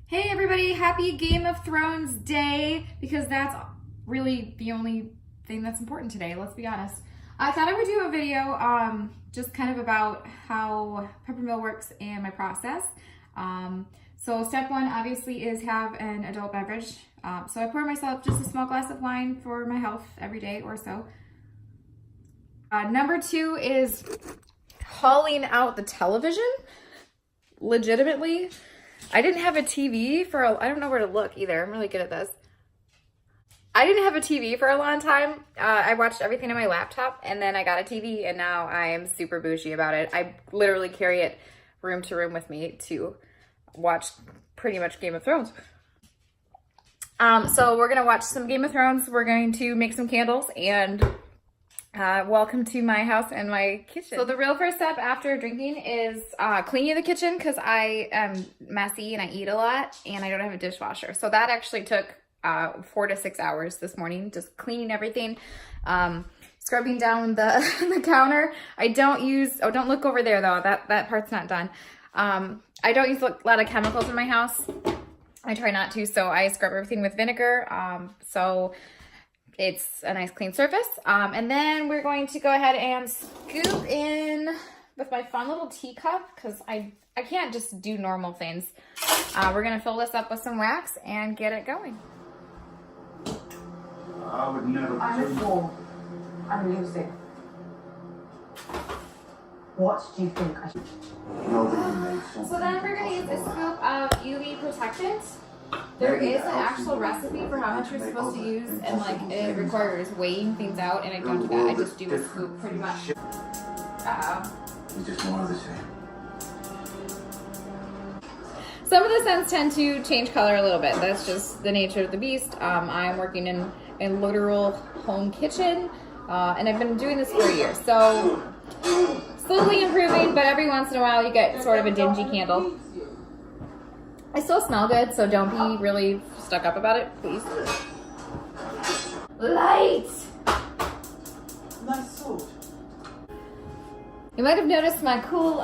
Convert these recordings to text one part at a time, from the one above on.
Hey everybody, happy Game of Thrones Day, because that's really the only thing that's important today, let's be honest. I thought I would do a video just kind of about how Peppermill works and my process. So step one obviously is have an adult beverage. So I pour myself just a small glass of wine for my health every day or so. Number two is hauling out the television, legitimately. I didn't have a TV for I don't know where to look either. I'm really good at this. I didn't have a TV for a long time. I watched everything on my laptop, and then I got a TV, and now I am super bougie about it. I literally carry it room to room with me to watch pretty much Game of Thrones. So we're gonna watch some Game of Thrones. We're going to make some candles, and welcome to my house and my kitchen. So the real first step after drinking is cleaning the kitchen, because I am messy and I eat a lot and I don't have a dishwasher. So that actually took 4 to 6 hours this morning, just cleaning everything, scrubbing down the counter. I don't use, oh, don't look over there though, that part's not done. I don't use a lot of chemicals in my house. I try not to, so I scrub everything with vinegar. So it's a nice clean surface. And then we're going to go ahead and scoop in with my fun little teacup, because I can't just do normal things. We're gonna fill this up with some wax and get it going. I would never. I'm a fool. I'm losing. What do you think I should? Nobody makes something. So then we're gonna use a scoop of UV protectant. There is an actual recipe for how much you're supposed to use, and like it requires weighing things out, and I don't do that. I just do a scoop pretty much. It's just more of the same. Some of the scents tend to change color a little bit. That's just the nature of the beast. I'm working in a literal home kitchen, and I've been doing this for a year. So slowly improving, but every once in a while you get sort of a dingy candle. I still smell good, so don't be really stuck up about it, please. Light! Nice sword. You might have noticed my cool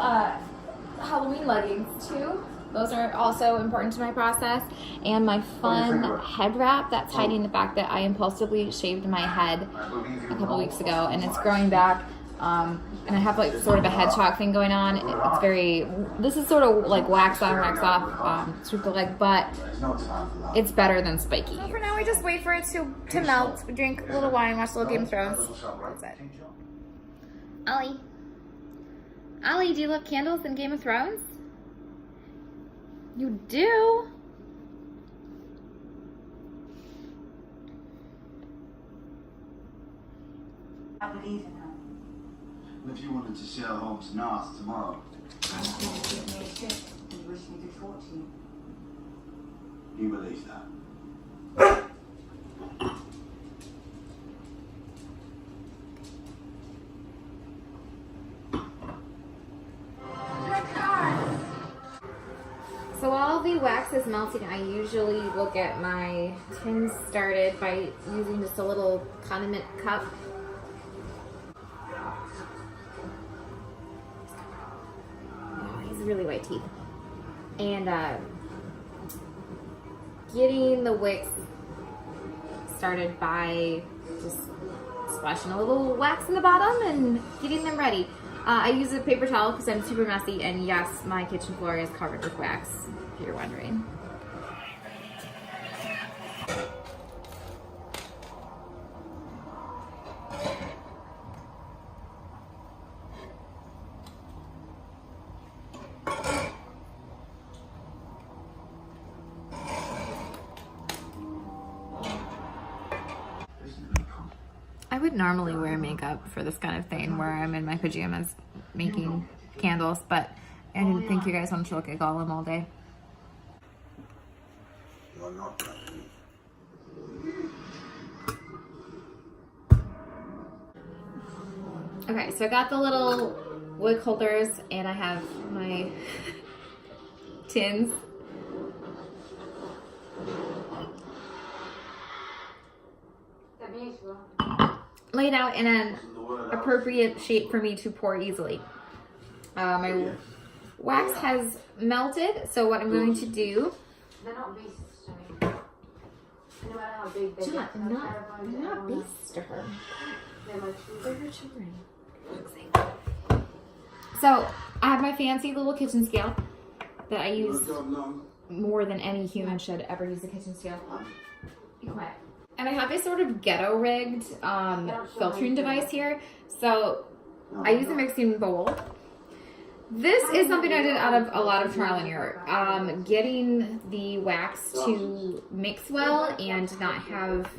Halloween leggings too. Those are also important to my process. And my fun head wrap that's hiding the fact that I impulsively shaved my head a couple weeks ago, and it's growing back. And I have like sort of a hedgehog thing going on. It's very, this is sort of like wax on, wax off, sweep the leg, but it's better than spiky. So for now, we just wait for it to melt. We drink a little wine, watch a little Game of Thrones. That's it. Ollie. Ollie, do you love candles and Game of Thrones? You do? I believe in her. If you wanted to share Holmes' North tomorrow, I'm going to give me a tip and wish me good fortune. he believes that. So while the wax is melting, I usually will get my tins started by using just a little condiment cup. Really white teeth, and getting the wicks started by just splashing a little wax in the bottom and getting them ready. I use a paper towel because I'm super messy, and yes, my kitchen floor is covered with wax, if you're wondering. I would normally wear makeup for this kind of thing where I'm in my pajamas making candles, but I didn't think you guys wanted to look at Gollum all day. You're not lucky. Okay, so I got the little wick holders, and I have my tins. Laid out in an appropriate shape for me to pour easily. My wax has melted, so what I'm going to do They're not beasts to me. No matter how big they get, John, not beasts to her. they're my They're her children. So I have my fancy little kitchen scale that I use more than any human should ever use a kitchen scale. Be quiet. And I have a sort of ghetto rigged filtering device here. So I use a mixing bowl. This is something I did out of a lot of trial and error. Getting the wax to mix well and not have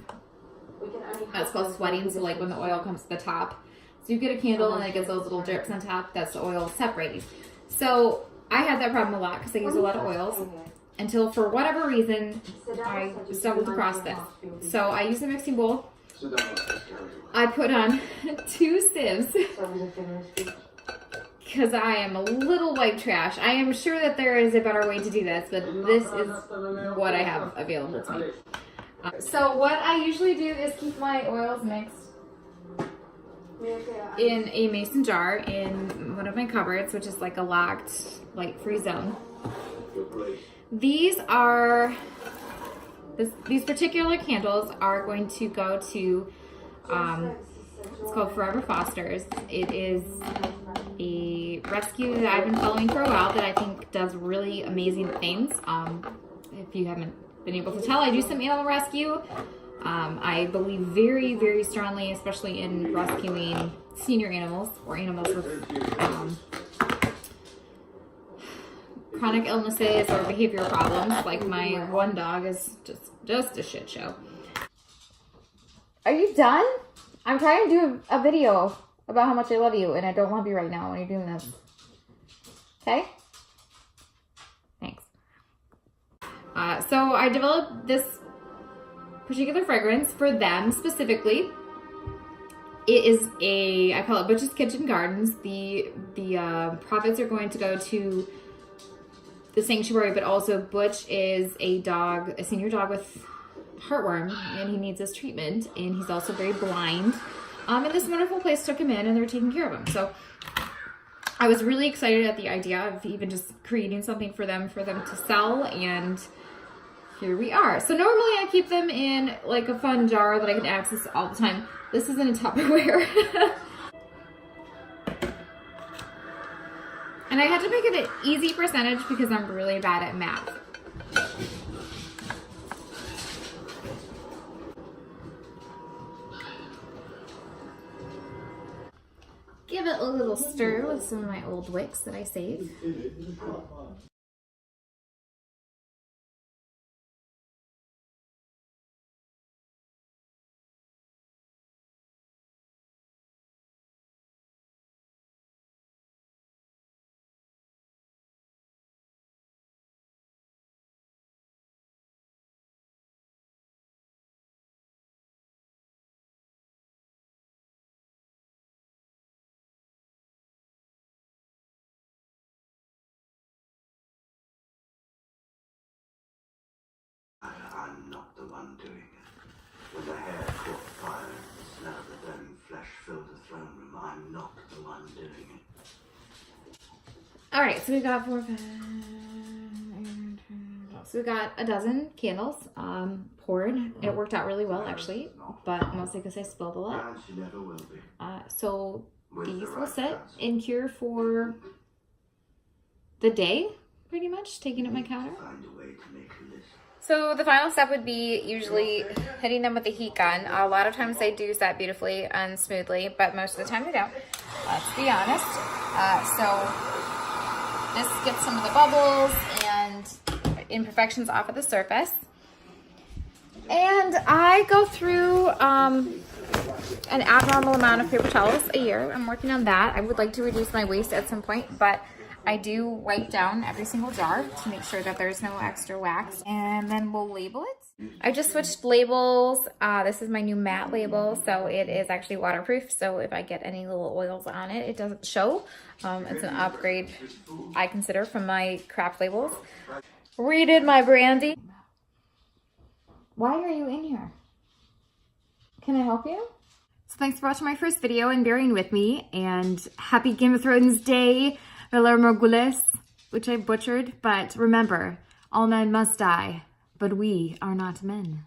that's called sweating. So like when the oil comes to the top. So you get a candle and it gets those little drips on top. That's the oil separating. So I had that problem a lot because I use a lot of oils. Until for whatever reason, I stumbled across this. So I use a mixing bowl. I put on 2 sieves because I am a little white trash. I am sure that there is a better way to do this, but this is what I have available to me. So what I usually do is keep my oils mixed in a mason jar in one of my cupboards, which is like a locked, light-free zone. These particular candles are going to go to, it's called Forever Foster's. It is a rescue that I've been following for a while that I think does really amazing things. If you haven't been able to tell, I do some animal rescue. I believe very, very strongly, especially in rescuing senior animals or animals with chronic illnesses or behavioral problems. Like my one dog is just a shit show. Are you done? I'm trying to do a video about how much I love you, and I don't love you right now when you're doing this. Okay? Thanks. So I developed this particular fragrance for them specifically. It is I call it Butch's Kitchen Gardens. The profits are going to go to the sanctuary, but also Butch is a senior dog with heartworm, and he needs his treatment, and he's also very blind. And this wonderful place took him in, and they're taking care of him. So I was really excited at the idea of even just creating something for them to sell, and here we are. So normally I keep them in like a fun jar that I can access all the time. This is in a Tupperware. And I had to make it an easy percentage because I'm really bad at math. Give it a little stir with some of my old wicks that I saved. I'm not the one doing it. When the hair caught fire and the smell of the burning flesh filled the throne room, I'm not the one doing it. All right, so we got 4, 5, so we got a dozen candles poured. It worked out really well actually, but mostly because I spilled a lot. And she never will be. So these will sit and cure for the day, pretty much, taking up my counter. Find a way to make her listen. So the final step would be usually hitting them with a heat gun. A lot of times they do set beautifully and smoothly, but most of the time they don't. Let's be honest. So this gets some of the bubbles and imperfections off of the surface. And I go through an abnormal amount of paper towels a year. I'm working on that. I would like to reduce my waste at some point, but I do wipe down every single jar to make sure that there's no extra wax, and then we'll label it. I just switched labels. This is my new matte label, so it is actually waterproof, so if I get any little oils on it, it doesn't show. It's an upgrade, I consider, from my craft labels. Redid my brandy. Why are you in here? Can I help you? So thanks for watching my first video and bearing with me, and happy Game of Thrones Day, Valar Morghulis, which I butchered, but remember, All men must die, but we are not men.